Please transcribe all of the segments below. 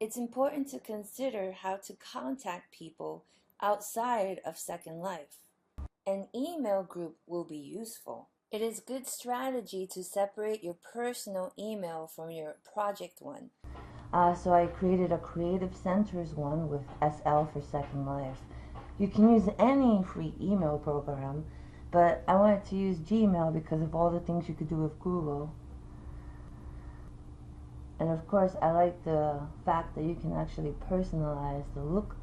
It's important to consider how to contact people outside of Second Life. An email group will be useful. It is good strategy to separate your personal email from your project one. So I created a Creative Centers one with SL for Second Life. You can use any free email program, but I wanted to use Gmail because of all the things you could do with Google. And of course, I like the fact that you can actually personalize the look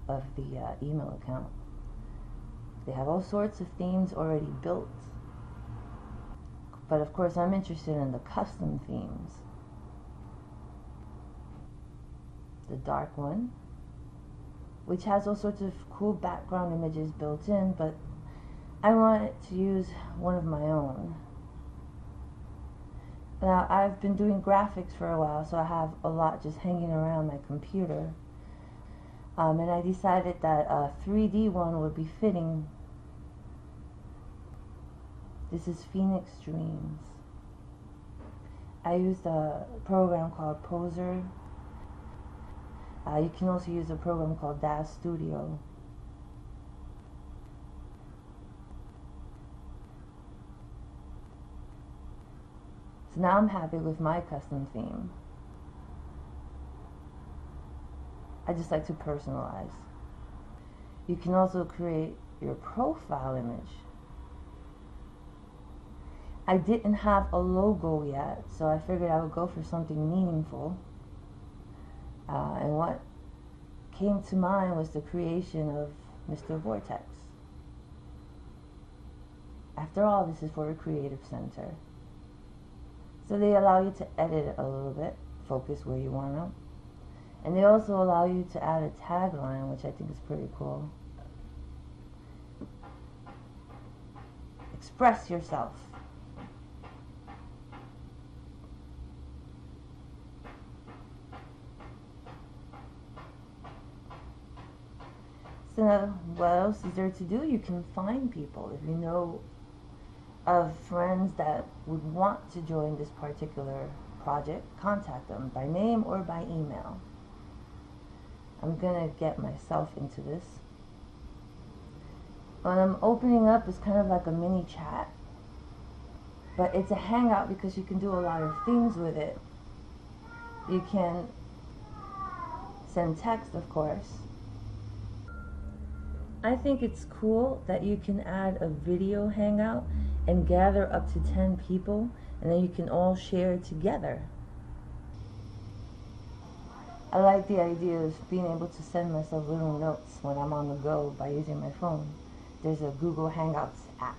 of the email account. They have all sorts of themes already built. But of course, I'm interested in the custom themes. The dark one, which has all sorts of cool background images built in, but I wanted to use one of my own. Now, I've been doing graphics for a while, so I have a lot just hanging around my computer. And I decided that a 3D one would be fitting. This is Phoenix Dreams. I used a program called Poser. You can also use a program called DAZ Studio. So now I'm happy with my custom theme. I just like to personalize. You can also create your profile image. I didn't have a logo yet, so I figured I would go for something meaningful. And what came to mind was the creation of Mr. Vortex. After all, this is for a creative center. So they allow you to edit it a little bit, focus where you want to. And they also allow you to add a tagline, which I think is pretty cool. Express yourself. So what else is there to do? You can find people. If you know of friends that would want to join this particular project, contact them by name or by email. I'm gonna get myself into this. What I'm opening up is kind of like a mini chat, but it's a hangout because you can do a lot of things with it. You can send text, of course. I think it's cool that you can add a video hangout and gather up to 10 people, and then you can all share together. I like the idea of being able to send myself little notes when I'm on the go by using my phone. There's a Google Hangouts app.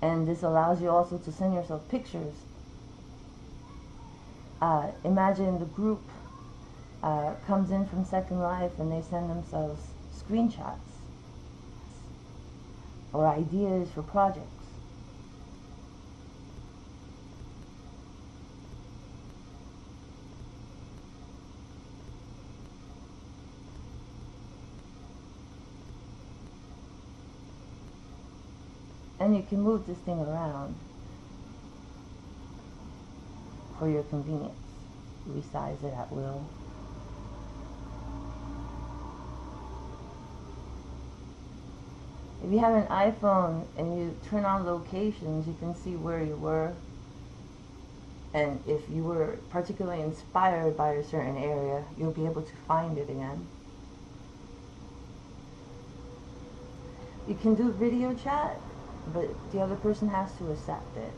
And this allows you also to send yourself pictures. Imagine the group comes in from Second Life and they send themselves screenshots or ideas for projects. And you can move this thing around for your convenience. Resize it at will. If you have an iPhone and you turn on locations, you can see where you were. And if you were particularly inspired by a certain area, you'll be able to find it again. You can do video chat, but the other person has to accept it.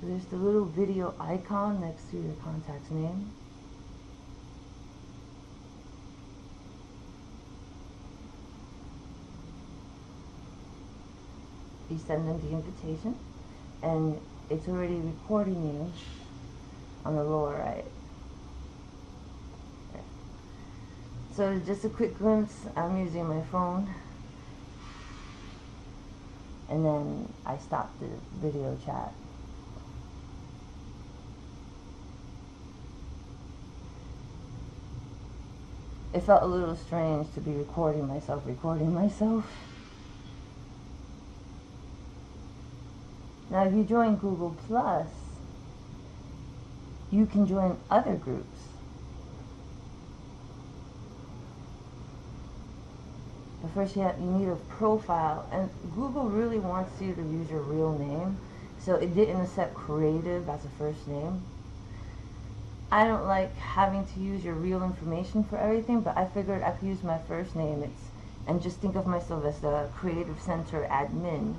There's the little video icon next to your contact's name. You send them the invitation, and it's already recording you on the lower right. Okay. So just a quick glimpse, I'm using my phone, and then I stopped the video chat. it felt a little strange to be recording myself. Now, if you join Google Plus, you can join other groups. But first you need a profile, and Google really wants you to use your real name, so it didn't accept creative as a first name. I don't like having to use your real information for everything, but I figured I could use my first name and just think of myself as the Creative Center admin,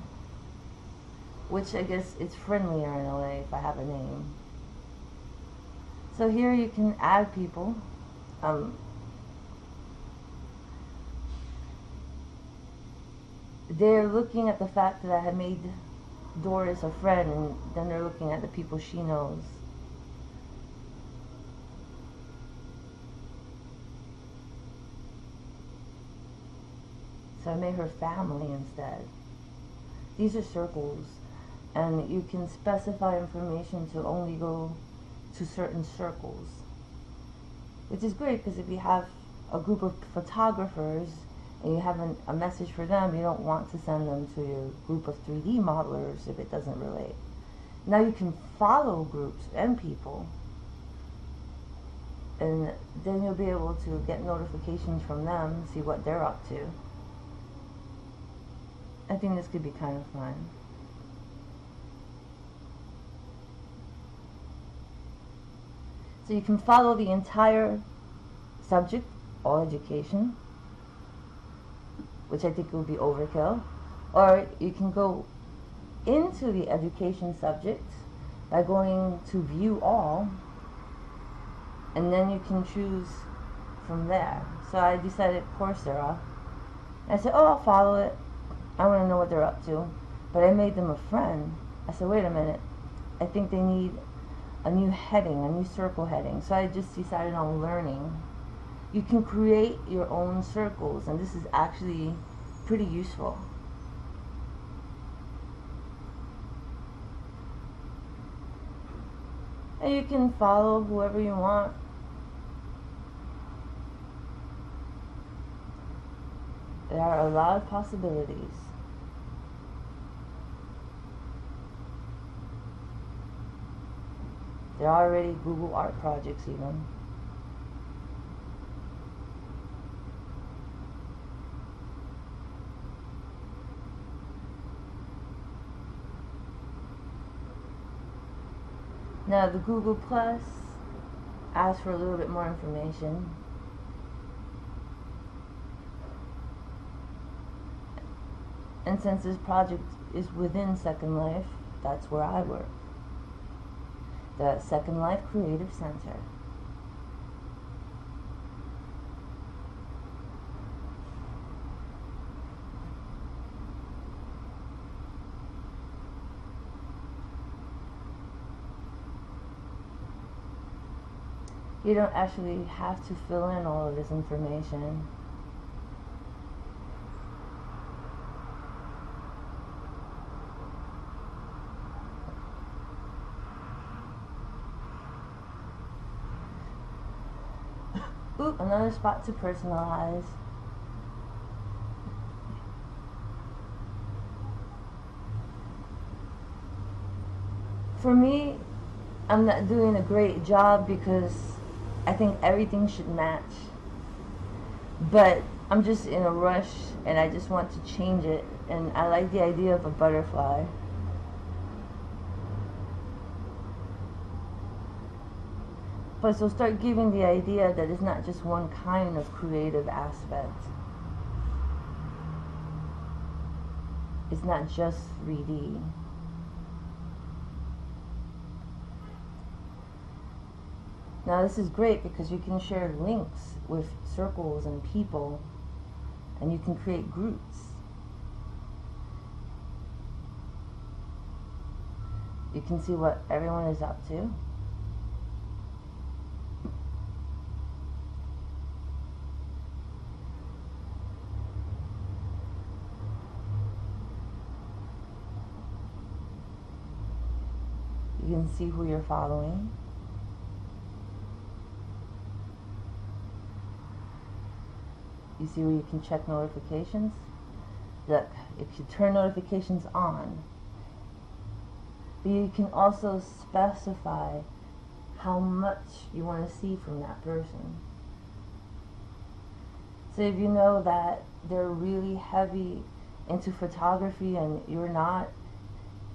which I guess is friendlier in a way if I have a name. So here you can add people. They're looking at the fact that I had made Doris a friend, and then they're looking at the people she knows. So I made her family instead. These are circles, and you can specify information to only go to certain circles, which is great because if you have a group of photographers and you have a message for them, you don't want to send them to your group of 3D modelers if it doesn't relate. Now you can follow groups and people, and then you'll be able to get notifications from them, see what they're up to. I think this could be kind of fun. So you can follow the entire subject, all education, which I think will be overkill. Or you can go into the education subject by going to view all, and then you can choose from there. So I decided Coursera. I said, oh, I'll follow it. I want to know what they're up to. But I made them a friend. I said, wait a minute. I think they need a new heading, a new circle heading. So I just decided on learning. You can create your own circles, and this is actually pretty useful. And you can follow whoever you want. There are a lot of possibilities. There are already Google Art projects even. Now the Google Plus asks for a little bit more information. And since this project is within Second Life, that's where I work. The Second Life Creative Center. You don't actually have to fill in all of this information. Ooh, another spot to personalize. For me, I'm not doing a great job because I think everything should match. But I'm just in a rush and I just want to change it, and I like the idea of a butterfly. But so start giving the idea that it's not just one kind of creative aspect. It's not just 3D. Now this is great because you can share links with circles and people, and you can create groups. You can see what everyone is up to. You can see who you're following. You see where you can check notifications? Look, if you turn notifications on, but you can also specify how much you want to see from that person. So if you know that they're really heavy into photography and you're not,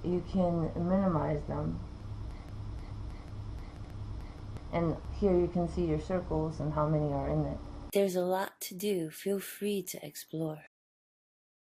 you can minimize them. And here you can see your circles and how many are in it. There's a lot to do. Feel free to explore.